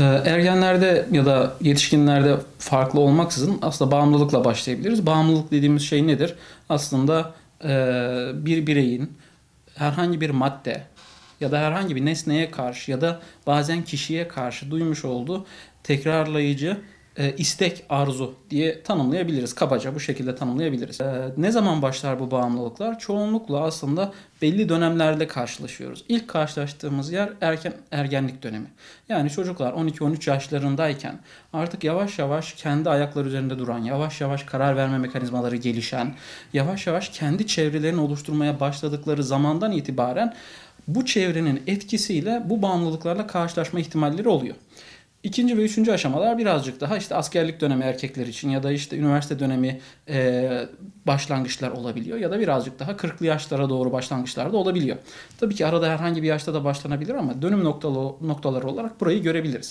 Ergenlerde ya da yetişkinlerde farklı olmaksızın aslında bağımlılıkla başlayabiliriz. Bağımlılık dediğimiz şey nedir? Aslında bir bireyin herhangi bir madde ya da herhangi bir nesneye karşı ya da bazen kişiye karşı duymuş olduğu tekrarlayıcı istek, arzu diye tanımlayabiliriz. Kabaca bu şekilde tanımlayabiliriz. Ne zaman başlar bu bağımlılıklar? Çoğunlukla aslında belli dönemlerde karşılaşıyoruz. İlk karşılaştığımız yer erken ergenlik dönemi. Yani çocuklar 12-13 yaşlarındayken artık yavaş yavaş kendi ayakları üzerinde duran, yavaş yavaş karar verme mekanizmaları gelişen, yavaş yavaş kendi çevrelerini oluşturmaya başladıkları zamandan itibaren bu çevrenin etkisiyle bu bağımlılıklarla karşılaşma ihtimalleri oluyor. İkinci ve üçüncü aşamalar birazcık daha işte askerlik dönemi erkekler için ya da işte üniversite dönemi başlangıçlar olabiliyor ya da birazcık daha 40'lı yaşlara doğru başlangıçlar da olabiliyor. Tabii ki arada herhangi bir yaşta da başlanabilir ama dönüm noktaları olarak burayı görebiliriz.